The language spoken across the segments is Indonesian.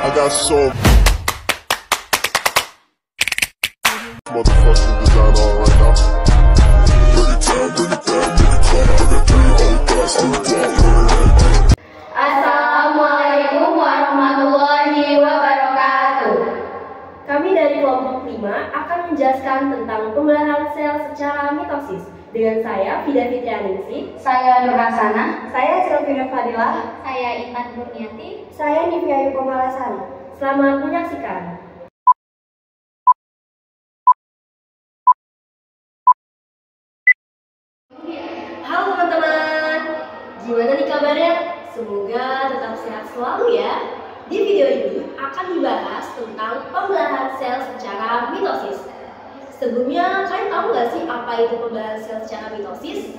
I got so motherfucking design on right now. Bring it down, bring it down, bring it down, bring it down, oh gosh, bring it down. Assalamualaikum warahmatullahi wabarakatuh. Kami dari kelompok 5 akan menjelaskan tentang pembelahan sel secara mitosis. Dengan saya, Fida Fitrianingsih. Saya Nur Hasanah. Saya Selvina Fadilah. Saya Intan Kurniati. Saya Nivia Yukomalasari. Selamat menyaksikan. Halo teman-teman, gimana nih kabarnya? Semoga tetap sehat selalu ya. Di video ini akan dibahas tentang pembelahan sel secara mitosis. Sebelumnya, kalian tahu nggak sih apa itu pembelahan sel secara mitosis?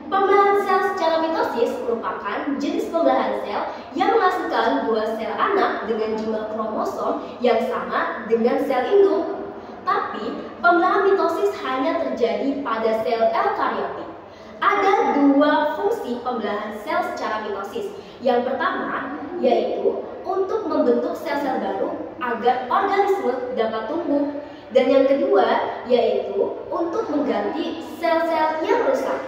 Pembelahan sel secara mitosis merupakan jenis pembelahan sel yang menghasilkan dua sel anak dengan jumlah kromosom yang sama dengan sel induk. Tapi, pembelahan mitosis hanya terjadi pada sel eukariotik. Ada dua fungsi pembelahan sel secara mitosis. Yang pertama, yaitu untuk membentuk sel-sel baru agar organisme dapat tumbuh. Dan yang kedua, yaitu untuk mengganti sel-sel yang rusak.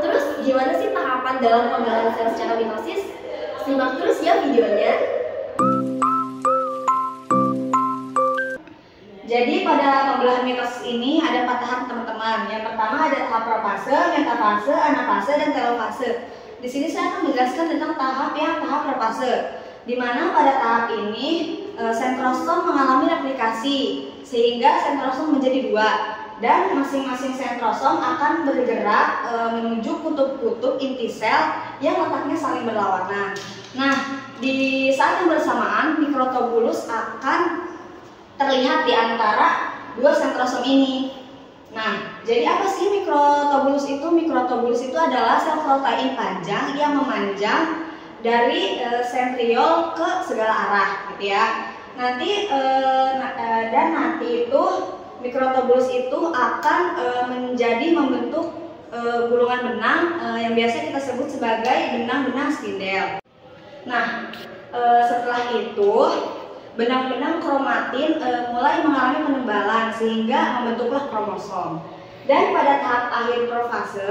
Terus gimana sih tahapan dalam pembelahan sel secara mitosis? Simak terus ya videonya. Jadi pada pembelahan mitosis ini ada 4 tahap teman-teman. Yang pertama ada tahap profase, metafase, anafase, dan telofase. Di sini saya akan menjelaskan tentang tahap profase, di mana pada tahap ini sentrosom mengalami replikasi sehingga sentrosom menjadi 2 dan masing-masing sentrosom akan bergerak menuju kutub-kutub inti sel yang letaknya saling berlawanan. Nah, di saat yang bersamaan mikrotubulus akan terlihat di antara 2 sentrosom ini. Nah, jadi apa sih mikrotubulus itu? Mikrotubulus itu adalah sel protein panjang yang memanjang dari sentriol ke segala arah, gitu ya. Nanti itu mikrotubulus itu akan membentuk gulungan benang yang biasa kita sebut sebagai benang-benang spindel. Nah, setelah itu benang-benang kromatin mulai mengalami penebalan sehingga membentuklah kromosom. Dan pada tahap akhir profase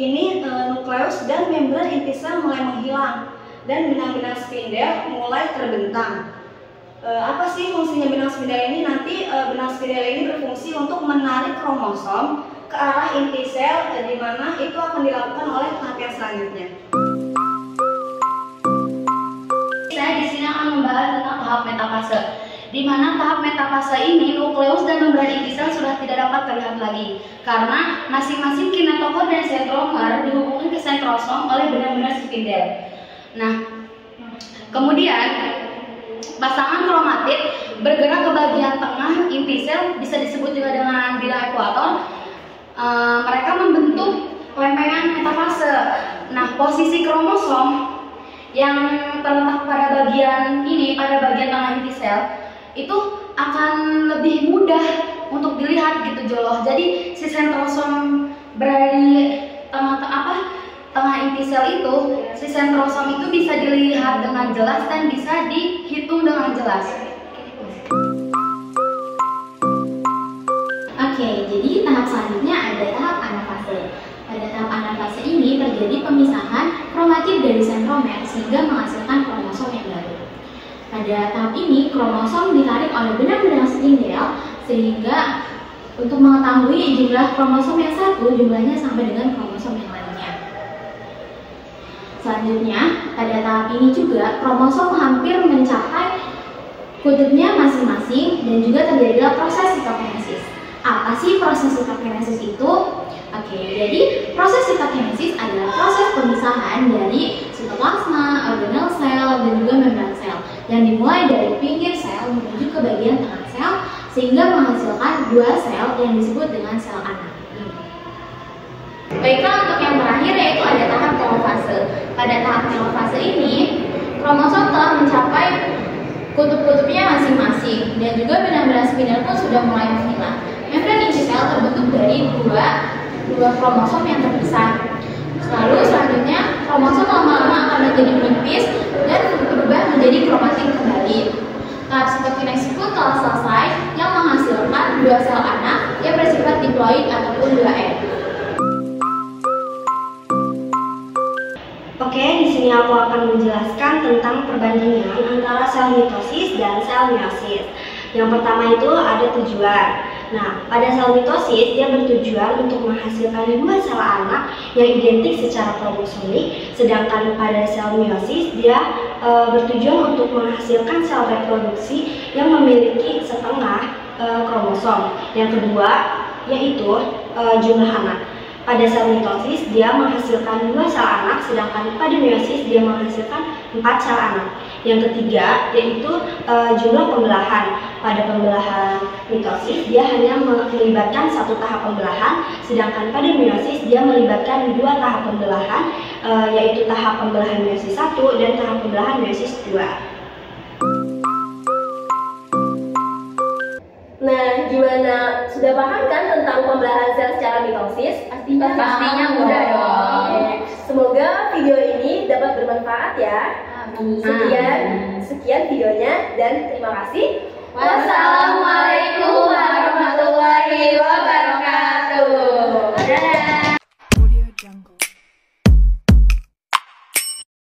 ini nukleus dan membran inti sel mulai menghilang dan benang-benang spindel mulai terbentang. Apa sih fungsinya benang spindel ini? Nanti benang spindel ini berfungsi untuk menarik kromosom ke arah inti sel, di mana itu akan dilakukan oleh tahap yang selanjutnya. Saya di sini akan membahas tentang tahap metafase, di mana tahap metafase ini nukleus dan membran inti sel sudah tidak dapat terlihat lagi karena masing-masing kinetofor dan sentromer dihubungkan ke sentrosom oleh benang-benang spindel. Nah, kemudian pasangan kromatid bergerak ke bagian tengah inti sel, bisa disebut juga dengan bilah ekuator. Mereka membentuk lempengan metafase. Nah, posisi kromosom yang terletak pada bagian ini, pada bagian tengah inti sel, itu akan lebih mudah untuk dilihat gitu joloh. Jadi si sentrosom berada di tengah inti sel itu, si sentrosom itu bisa dilihat dengan jelas dan bisa dihitung dengan jelas. Oke, jadi tahap selanjutnya ada tahap anafase. Pada tahap anafase ini terjadi pemisahan kromatid dari sentromer sehingga menghasilkan kromosom yang baru. Pada tahap ini kromosom ditarik oleh benang-benang spindel sehingga untuk mengetahui jumlah kromosom yang satu, jumlahnya sampai dengan kromosom yang lainnya. Selanjutnya, pada tahap ini juga kromosom hampir mencapai kutubnya masing-masing dan juga terjadilah proses sitokinesis. Apa sih proses sitokinesis itu? Oke, jadi proses sitokinesis adalah proses pemisahan dari sitoplasma, organel sel, dan juga membran sel yang dimulai dari pinggir sel menuju ke bagian tengah sel sehingga menghasilkan 2 sel yang disebut dengan sel anak. Baiklah, untuk yang terakhir yaitu ada tahap telofase. Pada tahap telofase ini, kromosom telah mencapai kutub-kutubnya masing-masing dan juga benang-benang spindel pun sudah mulai menghilang. Membran inti sel terbentuk dari dua kromosom yang terpisah. Lalu selanjutnya kromosom lama-lama akan menjadi menipis dan berubah menjadi kromatid. Tahap sitokinesis pun telah selesai yang menghasilkan 2 sel anak yang bersifat diploid ataupun 2N. Oke, di sini aku akan menjelaskan tentang perbandingan antara sel mitosis dan sel meiosis. Yang pertama itu ada tujuan. Nah, pada sel mitosis dia bertujuan untuk menghasilkan 2 sel anak yang identik secara kromosomik, sedangkan pada sel meiosis dia bertujuan untuk menghasilkan sel reproduksi yang memiliki setengah kromosom. Yang kedua yaitu jumlah anak. Pada sel mitosis dia menghasilkan 2 sel anak, sedangkan pada meiosis dia menghasilkan 4 sel anak. Yang ketiga yaitu jumlah pembelahan. Pada pembelahan mitosis dia hanya melibatkan 1 tahap pembelahan, sedangkan pada meiosis dia melibatkan 2 tahap pembelahan, yaitu tahap pembelahan meiosis 1 dan tahap pembelahan meiosis 2. Nah, gimana? Sudah paham kan tentang pembelahan sel secara mitosis? Pastinya mudah dong. Oke. Semoga video ini dapat bermanfaat ya. Sekian videonya dan terima kasih. Wassalamualaikum warahmatullahi wabarakatuh.